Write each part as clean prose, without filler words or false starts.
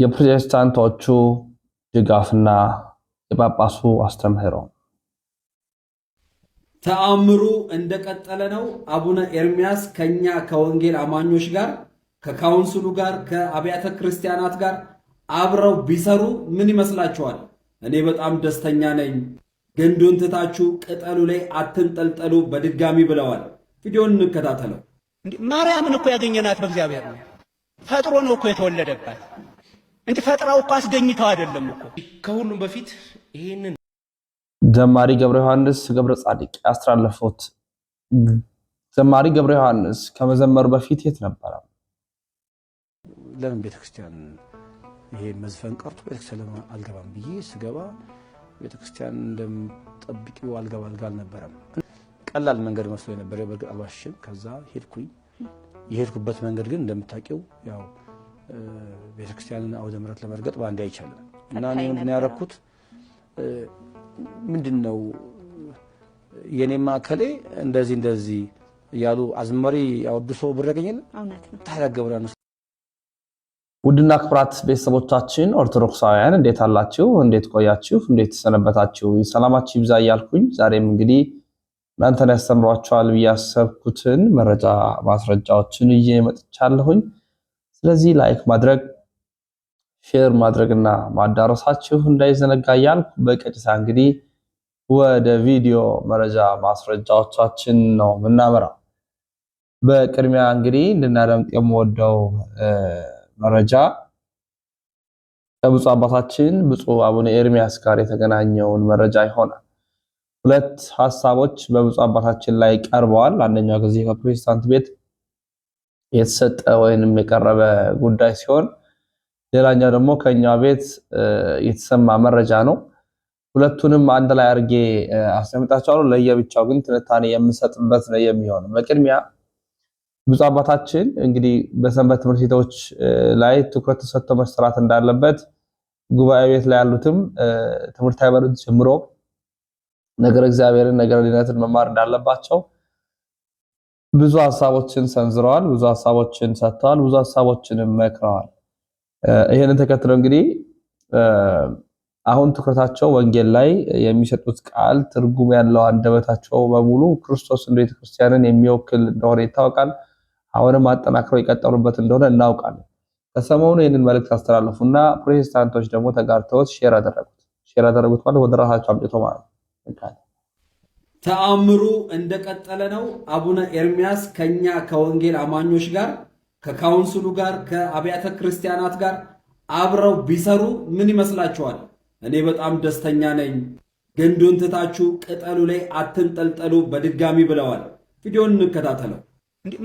የፕሮቴስታንቶቹ ድጋፍና የጳጳሱ አስተምህሮ ተአምሩ እንደቀጠለ ነው። አቡነ ኤርሚያስ ከኛ ከወንጌል አማኞች ጋር ከካውንስሉ ጋር ከአብያተ ክርስቲያናት ጋር አብረው ቢሰሩ ምን ይመስላችኋል? እኔ በጣም ደስተኛ ነኝ። ግንዱን ትታችሁ ቅጠሉ ላይ አትንጠልጠሉ በድጋሚ ብለዋል። ቪዲዮን እንከታተለው። ማርያምን እኮ ያገኘናት በእግዚአብሔር ነው። ፈጥሮ ነው እኮ የተወለደባት እንጂ ፈጥራው እኮ አስገኝተው አይደለም እኮ። ከሁሉም በፊት ይሄንን ዘማሪ ገብረ ዮሐንስ ገብረ ጻድቅ ያስተላለፉት ዘማሪ ገብረ ዮሐንስ ከመዘመሩ በፊት የት ነበረ? ለምን ቤተክርስቲያን ይሄ መዝፈን ቀርቶ ቤተክርስቲያን አልገባም ብዬ ስገባ ቤተክርስቲያን እንደምጠብቂው አልገባ አልነበረም። ቀላል መንገድ መስሎ ነበር በርግጥ አልዋሽም። ከዛ ሄድኩኝ። የሄድኩበት መንገድ ግን እንደምታውቂው ያው ቤተክርስቲያንን አውደ ምሕረት ለመርገጥ ባንዴ አይቻልም እና እኔ ምን ያረኩት ምንድነው የኔማ ከሌ እንደዚህ ያሉ አዝመሪ ያወድሶ ብር ያገኛል። እውነት ነው። ታላገብራን ውድና ክብራት ቤተሰቦቻችን ኦርቶዶክሳውያን እንዴት አላችሁ? እንዴት ቆያችሁ? እንዴት ሰነበታችሁ? ሰላማችሁ ይብዛ እያልኩኝ ዛሬም እንግዲህ እናንተን ያስተምሯችኋል ብዬ ያሰብኩትን መረጃ ማስረጃዎችን ይዤ መጥቻለሁኝ። ስለዚህ ላይክ ማድረግ ሼር ማድረግና ማዳረሳችሁ እንዳይዘነጋ እያልኩ በቀጥታ እንግዲህ ወደ ቪዲዮ መረጃ ማስረጃዎቻችን ነው የምናመራው። በቅድሚያ እንግዲህ እንድናደምጥ የምወደው መረጃ ከብፁዕ አባታችን ብፁዕ አቡነ ኤርሚያስ ጋር የተገናኘውን መረጃ ይሆናል። ሁለት ሐሳቦች በብፁዕ አባታችን ላይ ቀርበዋል። አንደኛው ጊዜ ከፕሮቴስታንት ቤት የተሰጠ ወይንም የቀረበ ጉዳይ ሲሆን ሌላኛው ደግሞ ከኛ ቤት የተሰማ መረጃ ነው። ሁለቱንም አንድ ላይ አድርጌ አስቀምጣቸዋለሁ። ለየብቻው ግን ትንታኔ የምሰጥበት ነው የሚሆነው። በቅድሚያ ብፁዕ አባታችን እንግዲህ በሰንበት ትምህርት ቤቶች ላይ ትኩረት ተሰጥቶ መስራት እንዳለበት ጉባኤ ቤት ላይ ያሉትም ትምህርት አይበሉት ጀምሮ ነገር እግዚአብሔርን ነገር ድነትን መማር እንዳለባቸው ብዙ ሐሳቦችን ሰንዝረዋል፣ ብዙ ሐሳቦችን ሰጥተዋል፣ ብዙ ሐሳቦችንም መክረዋል። ይሄንን ተከትሎ እንግዲህ አሁን ትኩረታቸው ወንጌል ላይ የሚሰጡት ቃል ትርጉም ያለው አንደበታቸው በሙሉ ክርስቶስ እንደ ቤተክርስቲያንን የሚወክል እንደሆነ ይታወቃል። አሁንም አጠናክረው የቀጠሉበት እንደሆነ እናውቃለን። ከሰሞኑ ይህንን መልእክት አስተላለፉና ፕሮቴስታንቶች ደግሞ ተጋርተውት ሼር አደረጉት ማለት ወደ ራሳቸው አምጥቶ ማለት ነው። ተአምሩ እንደቀጠለ ነው። አቡነ ኤርሚያስ ከኛ ከወንጌል አማኞች ጋር ከካውንስሉ ጋር ከአብያተ ክርስቲያናት ጋር አብረው ቢሰሩ ምን ይመስላችኋል? እኔ በጣም ደስተኛ ነኝ። ግንዱን ትታችሁ ቅጠሉ ላይ አትንጠልጠሉ በድጋሚ ብለዋል። ቪዲዮን እንከታተለው።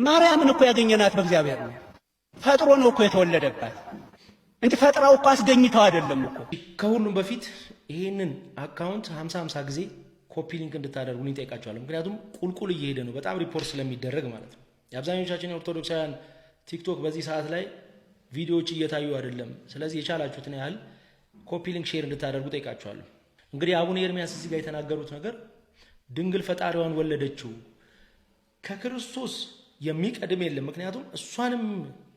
ማርያምን እኮ ያገኘናት በእግዚአብሔር ነው። ፈጥሮ ነው እኮ የተወለደባት እንጂ ፈጥራው እኮ አስገኝተው አይደለም እኮ። ከሁሉም በፊት ይሄንን አካውንት 50 ጊዜ ኮፒ ሊንክ እንድታደርጉልኝ ጠይቃችኋለሁ። ምክንያቱም ቁልቁል እየሄደ ነው፣ በጣም ሪፖርት ስለሚደረግ ማለት ነው። የአብዛኞቻችን ኦርቶዶክሳውያን ቲክቶክ በዚህ ሰዓት ላይ ቪዲዮዎች እየታዩ አይደለም። ስለዚህ የቻላችሁትን ያህል ኮፒ ሊንክ ሼር እንድታደርጉ ጠይቃችኋለሁ። እንግዲህ አቡነ ኤርሚያስ እዚህ ጋር የተናገሩት ነገር ድንግል ፈጣሪዋን ወለደችው፣ ከክርስቶስ የሚቀድም የለም፣ ምክንያቱም እሷንም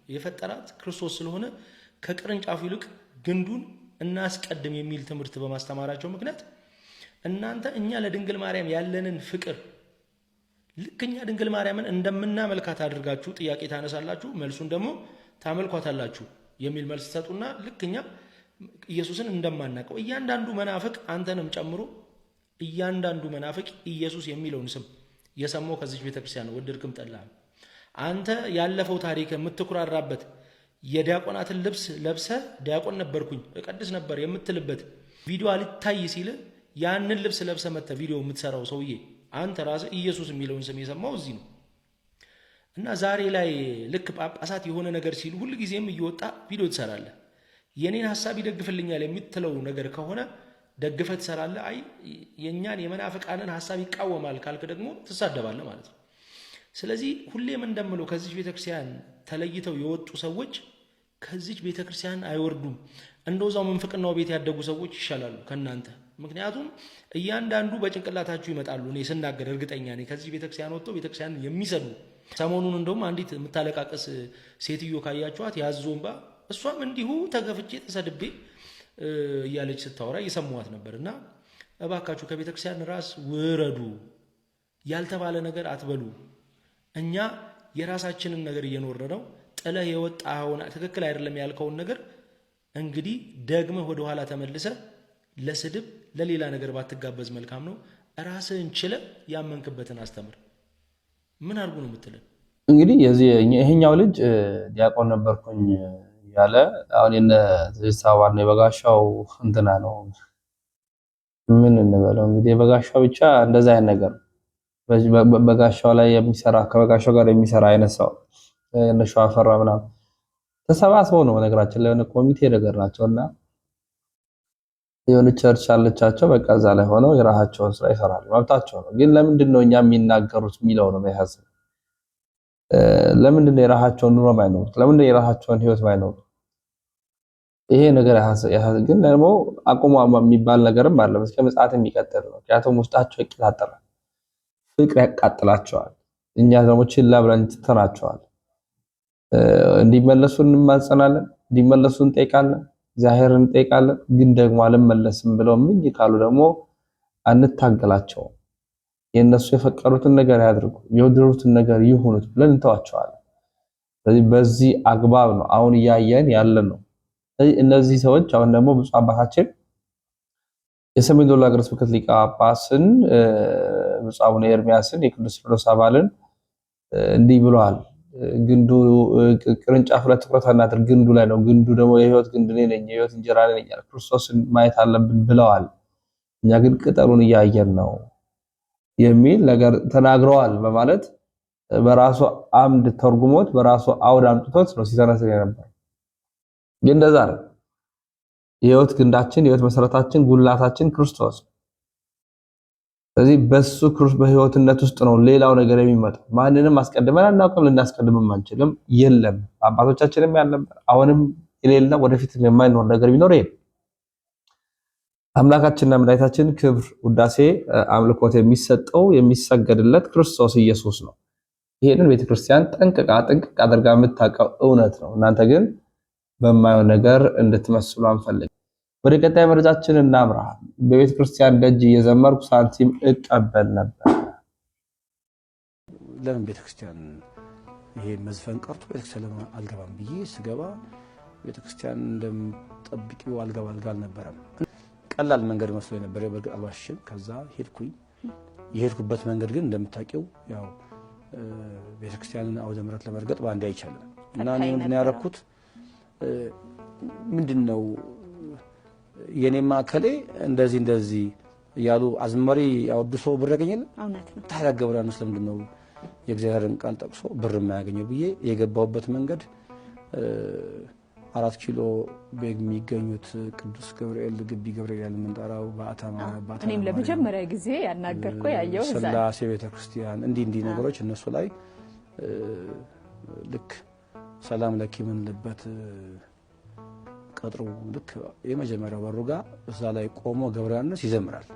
የፈጠራት ክርስቶስ ስለሆነ ከቅርንጫፉ ይልቅ ግንዱን እናስቀድም የሚል ትምህርት በማስተማራቸው ምክንያት እናንተ እኛ ለድንግል ማርያም ያለንን ፍቅር ልክ እኛ ድንግል ማርያምን እንደምናመልካት አድርጋችሁ ጥያቄ ታነሳላችሁ፣ መልሱን ደግሞ ታመልኳታላችሁ የሚል መልስ ሰጡና ልክ እኛ ኢየሱስን እንደማናቀው እያንዳንዱ መናፍቅ አንተንም ጨምሮ እያንዳንዱ መናፍቅ ኢየሱስ የሚለውን ስም የሰማው ከዚህ ቤተክርስቲያን ነው። ወደድክም ጠላህም አንተ ያለፈው ታሪክ የምትኩራራበት የዲያቆናትን ልብስ ለብሰ ዲያቆን ነበርኩኝ እቀድስ ነበር የምትልበት ቪዲዮ አልታይ ሲል ያንን ልብስ ለብሰ መተ ቪዲዮ የምትሰራው ሰውዬ አንተ ራስህ ኢየሱስ የሚለውን ስም የሰማው እዚህ ነው። እና ዛሬ ላይ ልክ ጳጳሳት የሆነ ነገር ሲሉ ሁሉ ጊዜም እየወጣ ቪዲዮ ትሰራለህ። የኔን ሐሳብ ይደግፍልኛል የምትለው ነገር ከሆነ ደግፈህ ትሰራለህ። አይ የኛን የመናፍቃንን ሐሳብ ይቃወማል ካልክ ደግሞ ትሳደባለህ ማለት ነው። ስለዚህ ሁሌም እንደምለው ከዚህ ቤተክርስቲያን ተለይተው የወጡ ሰዎች ከዚህ ቤተክርስቲያን አይወርዱም። እንደዛው መንፍቅናው ቤት ያደጉ ሰዎች ይሻላሉ ከናንተ። ምክንያቱም እያንዳንዱ በጭንቅላታችሁ ይመጣሉ። እኔ ስናገር እርግጠኛ ነኝ ከዚህ ቤተክርስቲያን ወጥተው ቤተክርስቲያንን የሚሰዱ። ሰሞኑን እንደውም አንዲት የምታለቃቀስ ሴትዮ ካያችኋት ያዞንባ እሷም እንዲሁ ተገፍቼ ተሰድቤ እያለች ስታወራ እየሰማኋት ነበርና እባካችሁ ከቤተ ክርስቲያን ራስ ውረዱ፣ ያልተባለ ነገር አትበሉ። እኛ የራሳችንን ነገር እየኖረ ነው። ጥለህ የወጣኸውን ትክክል አይደለም ያልከውን ነገር እንግዲህ ደግመህ ወደ ኋላ ተመልሰ ለስድብ ለሌላ ነገር ባትጋበዝ መልካም ነው። ራስህን ችለህ ያመንክበትን አስተምር። ምን አድርጉ ነው የምትለን? እንግዲህ ይሄኛው ልጅ ዲያቆን ነበርኩኝ ያለ አሁን የነ ዘሳዋን የበጋሻው እንትና ነው ምን እንበለው እንግዲህ የበጋሻው ብቻ እንደዛ አይነት ነገር በጋሻው ላይ የሚሰራ ከበጋሻው ጋር የሚሰራ አይነት ሰው እነሱ አፈራ ምናምን ተሰባስበው ነው ነገራችን ላይ የሆነ ኮሚቴ ነገር ናቸውና የሆነ ቸርች አለቻቸው። በቃ እዛ ላይ ሆነው የራሳቸውን ስራ ይሰራሉ፣ መብታቸው ነው። ግን ለምንድን ነው እኛ የሚናገሩት የሚለው ነው የሚያሳስብ። ለምንድን ነው የራሳቸውን ኑሮ ማይኖሩት? ለምንድን ነው የራሳቸውን ህይወት ማይኖሩት? ይሄ ነገር ያሳስብ። ግን ደግሞ አቁሙ የሚባል ነገርም አለ እስከ ምጽአት የሚቀጥል ነው። ምክንያቱም ውስጣቸው ይቀጣጠላል፣ ፍቅር ያቃጥላቸዋል። እኛ ደግሞ ችላ ብለን ትተናቸዋል። እንዲመለሱ እንማጸናለን፣ እንዲመለሱ እንጠይቃለን፣ እግዚአብሔርን እንጠይቃለን። ግን ደግሞ አልመለስም ብለው ምን ይካሉ ደግሞ አንታገላቸውም። የነሱ የፈቀሩትን ነገር ያድርጉ፣ የወደዱትን ነገር ይሁኑት ብለን እንተዋቸዋለን። ስለዚህ በዚህ አግባብ ነው አሁን እያየን ያለ ነው። እነዚህ ሰዎች አሁን ደግሞ ብፁዕ አባታችን የሰሜን ወሎ ሀገረ ስብከት ሊቀ ጳጳስን ብፁዕ አቡነ ኤርሚያስን የቅዱስ ሲኖዶስ አባልን እንዲህ ብለዋል። ግንዱ ቅርንጫፍ ላይ ትኩረት አናድርግ፣ ግንዱ ላይ ነው። ግንዱ ደግሞ የህይወት ግንድ እኔ ነኝ፣ የህይወት እንጀራ እኔ ነኝ፣ ክርስቶስን ማየት አለብን ብለዋል። እኛ ግን ቅጠሉን እያየን ነው የሚል ነገር ተናግረዋል በማለት በራሱ አምድ ተርጉሞት በራሱ አውድ አምጥቶት ነው ሲተነስር የነበረው። ግን እንደዛ ነው። የህይወት ግንዳችን የህይወት መሰረታችን ጉልላታችን ክርስቶስ። ስለዚህ በሱ ክርስቶስ በህይወትነት ውስጥ ነው ሌላው ነገር የሚመጣው። ማንንም አስቀድመን አናውቅም፣ ልናስቀድምም አንችልም። የለም አባቶቻችንም ያልነበር አሁንም የሌለ ወደፊት የማይኖር ነገር ቢኖር ይሄ አምላካችንና መድኃኒታችን ክብር ውዳሴ አምልኮት የሚሰጠው የሚሰገድለት ክርስቶስ ኢየሱስ ነው። ይሄንን ቤተክርስቲያን ጠንቅቃ አድርጋ የምታውቀው እውነት ነው። እናንተ ግን በማየው ነገር እንድትመስሉ አንፈልግ። ወደ ቀጣይ መረጃችን እናምራ። በቤተክርስቲያን ደጅ እየዘመርኩ ሳንቲም እቀበል ነበር። ለምን ቤተክርስቲያን ይሄ መዝፈን ቀርቶ ቤተክርስቲያን አልገባም ብዬ ስገባ ቤተክርስቲያን እንደምጠብቂው አልገባ አልነበረም። ቀላል መንገድ መስሎ ነበር፣ በርግጥ አልዋሽም። ከዛ ሄድኩኝ። የሄድኩበት መንገድ ግን እንደምታውቂው ያው ቤተክርስቲያንን አውደ ምሕረት ለመርገጥ ባንዴ አይቻልም እና እኔ ምንድን ያደረኩት ምንድነው የኔማ ከሌ እንደዚህ ያሉ አዝመሪ ያወድሶ ብር ያገኛል። እውነት ነው። ታዲያ ገብርያኖስ ለምንድነው የእግዚአብሔርን ቃል ጠቅሶ ብር የማያገኘው ብዬ የገባውበት መንገድ 4 ኪሎ በሚገኙት ቅዱስ ገብርኤል ግቢ ገብርኤል ያለምንጠራው በአታማ እኔም ለመጀመሪያ ጊዜ ያናገርኩ ያየው እዛ ስላሴ ቤተክርስቲያን እንዲህ ነገሮች እነሱ ላይ ልክ ሰላም ለኪ ምን ልበት ቀጥሩ ልክ የመጀመሪያው በሩ ጋር እዛ ላይ ቆሞ ገብርያኖስ ይዘምራል።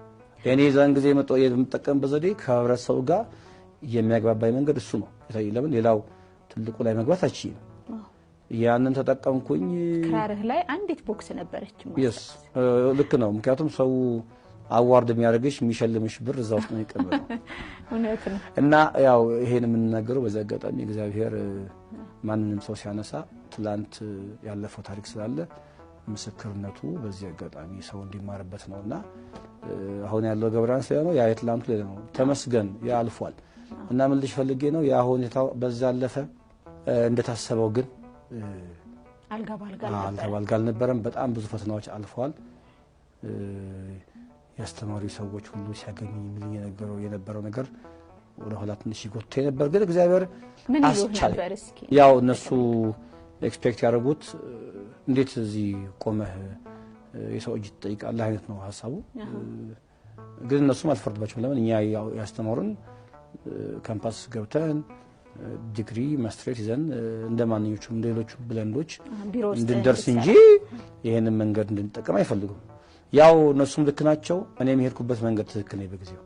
እኔ ዛን ጊዜ መጥቶ የምጠቀምበት ዘዴ ከህብረተሰቡ ጋር የሚያግባባኝ መንገድ እሱ ነው። ለምን ሌላው ትልቁ ላይ መግባት አችኝ ያንን ተጠቀምኩኝ። ክራርህ ላይ አንዲት ቦክስ ነበረች ማለት ልክ ነው። ምክንያቱም ሰው አዋርድ የሚያደርግሽ የሚሸልምሽ ብር እዛ ውስጥ ነው የሚቀበለው። እውነት ነው። እና ያው ይሄን የምንናገረው በዛ አጋጣሚ እግዚአብሔር ማንንም ሰው ሲያነሳ ትላንት ያለፈው ታሪክ ስላለ ምስክርነቱ በዚህ አጋጣሚ ሰው እንዲማርበት ነውና አሁን ያለው ገብርያኖስ ላይ ነው፣ ያ የትላንቱ ላይ ነው። ተመስገን ያ አልፏል። እና ምን ልጅ ፈልጌ ነው ያ ሁኔታው በዛ አለፈ። እንደታሰበው ግን አልጋ አልነበረም። በጣም ብዙ ፈተናዎች አልፈዋል። ያስተማሪ ሰዎች ሁሉ ሲያገኙ ምን የነበረው ነገር ወደ ኋላ ትንሽ ይጎትተ ነበር። ግን እግዚአብሔር አስቻለ። ያው እነሱ ኤክስፔክት ያደረጉት እንዴት እዚህ ቆመህ የሰው እጅ ትጠይቃለህ አይነት ነው ሐሳቡ። ግን እነሱም አልፈርድባቸውም። ለምን እኛ ያስተማሩን ካምፓስ ገብተን ዲግሪ ማስተርስ ይዘን እንደማንኞቹም ሌሎቹ ብለንዶች እንድንደርስ እንጂ ይሄንን መንገድ እንድንጠቀም አይፈልጉም። ያው እነሱም ልክ ናቸው። እኔም የሄድኩበት መንገድ ትክክል ነው በጊዜው።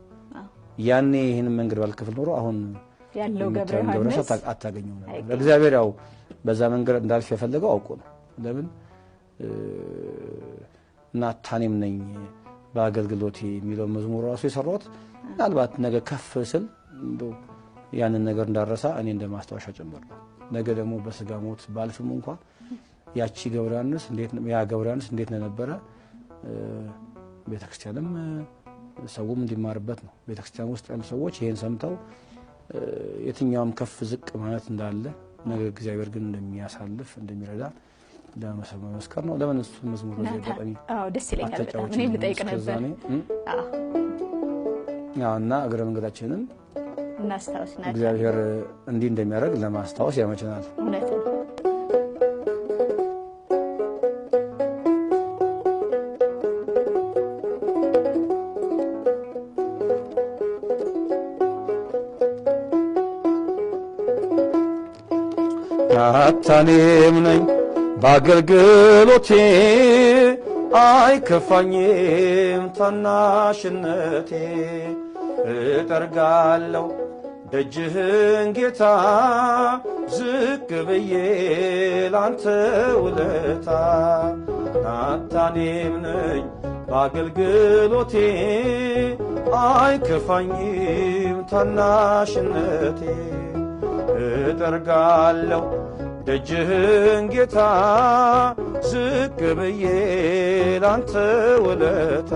ያኔ ይሄንን መንገድ ባልከፍል ኖሮ አሁን ያለው ገብርያኖስ አታገኘው ነበር። እግዚአብሔር ያው በዛ መንገድ እንዳልፍ የፈለገው አውቆ ነው። ለምን ናታኔም ነኝ በአገልግሎቴ የሚለው መዝሙር ራሱ የሰራሁት ምናልባት ነገ ከፍ ስል እንደው ያንን ነገር እንዳረሳ እኔ እንደማስታወሻ ጭምር ነው። ነገ ደግሞ በስጋ ሞት ባልፍም እንኳን ያቺ ገብረያንስ እንዴት ነበረ ቤተክርስቲያንም ሰውም እንዲማርበት ነው። ቤተክርስቲያን ውስጥ ያሉ ሰዎች ይሄን ሰምተው የትኛውም ከፍ ዝቅ ማለት እንዳለ ነገ እግዚአብሔር ግን እንደሚያሳልፍ እንደሚረዳ ለመመስከር ነው። ለምን እሱ መዝሙር ላይ በጣም ደስ ይለኛል። በጣም እኔም ልጠይቅ ነበር። እና እግረ መንገዳችንን እናስታውስና እግዚአብሔር እንዲህ እንደሚያደርግ ለማስታወስ ያመችናል። እውነት ነው። ናታኔም ነኝ በአገልግሎቴ አይከፋኝም ታናሽነቴ እጠርጋለሁ ደጅህን ጌታ ዝቅ ብዬ ላንተ ውለታ ናታኔም ነኝ በአገልግሎቴ አይከፋኝም ታናሽነቴ እጠርጋለሁ ደጅህን ጌታ ዝቅ ብዬ ላንተ ውለታ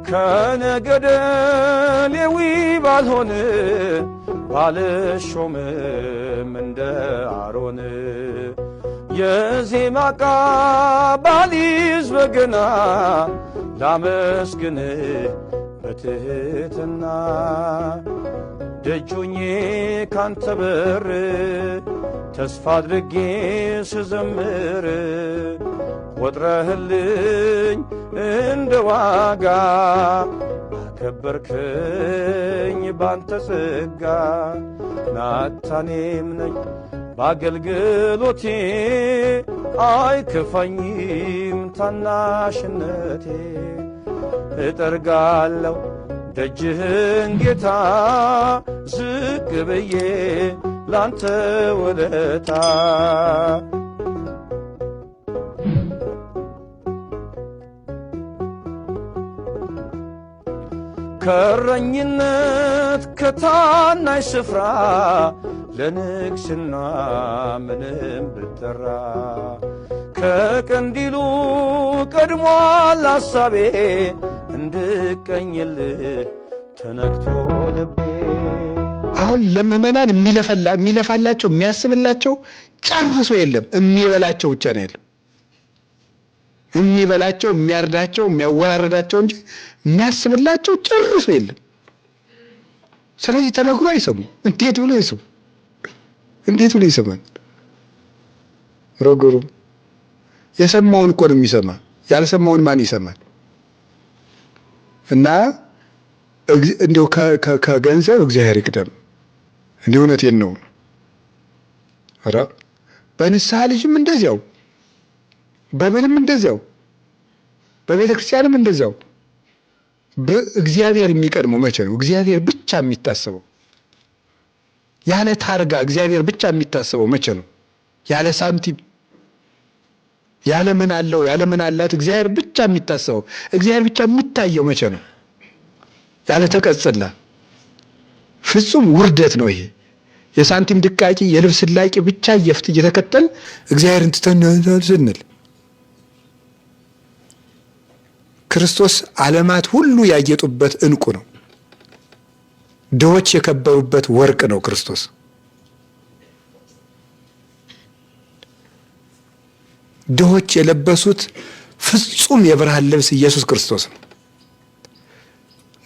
ከነገደ ሌዊ ባልሆን ባልሾምም እንደ አሮን የዜማ ዕቃ ባልይዝ በገና ላመስግን በትሕትና ደጁኜ ካንተ በር ተስፋ አድርጌ ስዘምር ቆጥረህልኝ እንደ ዋጋ አከበርከኝ ባንተ ጸጋ ናታኔም ነኝ በአገልግሎቴ አይከፋኝም ታናሽነቴ እጠርጋለሁ ደጅህን ጌታ ዝቅ ብዬ ላንተ ውለታ ከእረኝነት ከታናሽ ስፍራ ለንግስና ምንም ብጠራ ከቀንዲሉ ቀድሟል ሐሳቤ እንድቀኝልህ ተነክቶ ልቤ። አሁን ለምእመናን የሚለፋላቸው የሚያስብላቸው ጨርሶ የለም። የሚበላቸው ብቻ ነው ያለው። የሚበላቸው የሚያርዳቸው የሚያወራረዳቸው እንጂ የሚያስብላቸው ጨርሶ የለም። ስለዚህ ተነግሮ አይሰሙ። እንዴት ብሎ ይሰሙ? እንዴት ብሎ ይሰማል? ረግሩ የሰማውን እኮ ነው የሚሰማ። ያልሰማውን ማን ይሰማል? እና እንዲሁ ከገንዘብ እግዚአብሔር ይቅደም። እንዲሁ እውነቴን ነው። ኧረ በንስሐ ልጅም እንደዚያው፣ በምንም እንደዚያው፣ በቤተ ክርስቲያንም እንደዚያው። በእግዚአብሔር የሚቀድመው መቼ ነው? እግዚአብሔር ብቻ የሚታሰበው ያለ ታርጋ እግዚአብሔር ብቻ የሚታሰበው መቼ ነው? ያለ ሳንቲም ያለ ምን አለው ያለ ምን አላት እግዚአብሔር ብቻ የሚታሰበው እግዚአብሔር ብቻ የሚታየው መቼ ነው? ያለ ተቀጽላ ፍጹም ውርደት ነው ይሄ። የሳንቲም ድቃቂ የልብስ ላቂ ብቻ እየተከተል እግዚአብሔርን ትተን ስንል ክርስቶስ ዓለማት ሁሉ ያጌጡበት ዕንቁ ነው። ድሆች የከበሩበት ወርቅ ነው ክርስቶስ። ድሆች የለበሱት ፍጹም የብርሃን ልብስ ኢየሱስ ክርስቶስ ነው።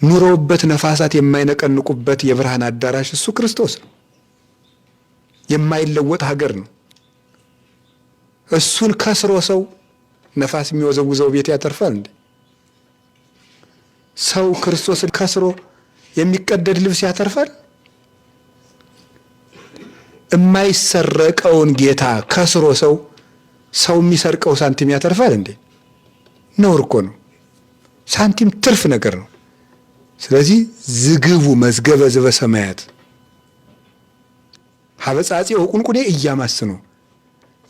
ኑሮውበት ነፋሳት የማይነቀንቁበት የብርሃን አዳራሽ እሱ ክርስቶስ ነው። የማይለወጥ ሀገር ነው። እሱን ከስሮ ሰው ነፋስ የሚወዘውዘው ቤት ያተርፋል እንዴ? ሰው ክርስቶስን ከስሮ የሚቀደድ ልብስ ያተርፋል? የማይሰረቀውን ጌታ ከስሮ ሰው የሚሰርቀው ሳንቲም ያተርፋል እንዴ? ነውር እኮ ነው። ሳንቲም ትርፍ ነገር ነው። ስለዚህ ዝግቡ መዝገበ ዘበሰማያት ሀበጻጼ ወቁንቁኔ እያማስኑ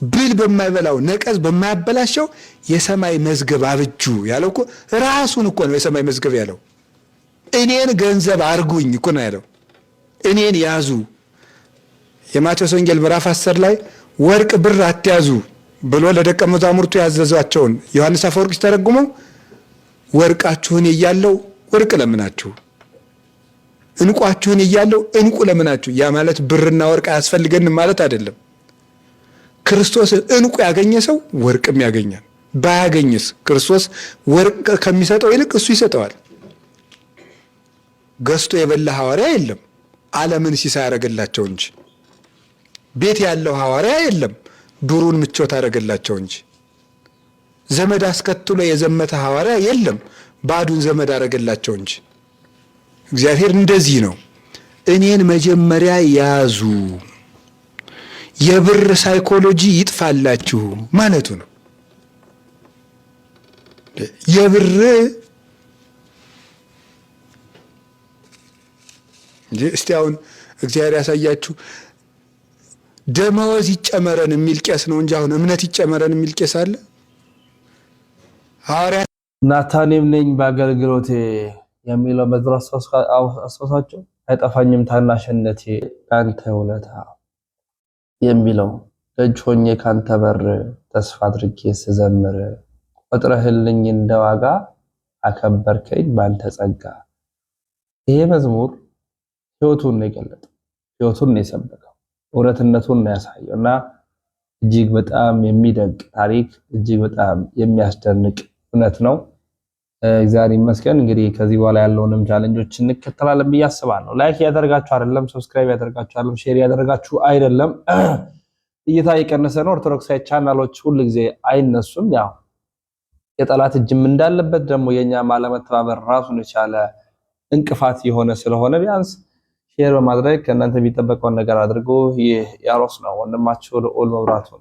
ብል በማይበላው ነቀዝ በማያበላሸው የሰማይ መዝገብ አብጁ ያለው እኮ ራሱን እኮ ነው። የሰማይ መዝገብ ያለው እኔን ገንዘብ አርጉኝ እኮ ነው ያለው። እኔን ያዙ። የማቴዎስ ወንጌል ምዕራፍ 10 ላይ ወርቅ ብር አትያዙ ብሎ ለደቀ መዛሙርቱ ያዘዛቸውን ዮሐንስ አፈወርቅ ሲተረጉመው ወርቃችሁን እያለው ወርቅ ለምናችሁ፣ እንቋችሁን እያለው እንቁ ለምናችሁ። ያ ማለት ብርና ወርቅ አያስፈልገንም ማለት አይደለም። ክርስቶስ እንቁ ያገኘ ሰው ወርቅም ያገኛል። ባያገኝስ ክርስቶስ ወርቅ ከሚሰጠው ይልቅ እሱ ይሰጠዋል። ገዝቶ የበላ ሐዋርያ የለም፣ ዓለምን ሲሳይ ያደረገላቸው እንጂ። ቤት ያለው ሐዋርያ የለም፣ ዱሩን ምቾት አደረገላቸው እንጂ። ዘመድ አስከትሎ የዘመተ ሐዋርያ የለም፣ ባዱን ዘመድ አደረገላቸው እንጂ። እግዚአብሔር እንደዚህ ነው። እኔን መጀመሪያ ያዙ፣ የብር ሳይኮሎጂ ይጥፋላችሁ ማለቱ ነው። የብር እስቲ አሁን እግዚአብሔር ያሳያችሁ ደመወዝ ይጨመረን የሚል ቄስ ነው እንጂ አሁን እምነት ይጨመረን የሚል ቄስ አለ? ሐዋርያ ናታኔም ነኝ በአገልግሎቴ የሚለው መዝሙር አስታውሳቸው። አይጠፋኝም ታናሽነቴ ካንተ ውለታ የሚለው ደጅ ሆኜ ካንተ በር ተስፋ አድርጌ ስዘምር ቆጥረህልኝ እንደዋጋ አከበርከኝ ባንተ ጸጋ። ይሄ መዝሙር ህይወቱን ነው የገለጠው፣ ህይወቱን ነው የሰበከው፣ እውነትነቱን ነው ያሳየው እና እጅግ በጣም የሚደንቅ ታሪክ፣ እጅግ በጣም የሚያስደንቅ እውነት ነው። እግዚአብሔር ይመስገን። እንግዲህ ከዚህ በኋላ ያለውንም ቻሌንጆች እንከተላለን ብዬ አስባለሁ። ላይክ ያደርጋችሁ አይደለም፣ ሰብስክራይብ ያደርጋችሁ አይደለም፣ ሼር ያደርጋችሁ አይደለም። እይታ የቀነሰ ነው። ኦርቶዶክሳዊ ቻናሎች ሁሉ ጊዜ አይነሱም። ያው የጠላት እጅም እንዳለበት ደግሞ የኛ ማለመተባበር ራሱን የቻለ እንቅፋት የሆነ ስለሆነ ቢያንስ ሼር በማድረግ ከእናንተ የሚጠበቀውን ነገር አድርጎ ይህ ያሮስ ነው። ወንድማችሁ ልዑል መብራቱ ነው።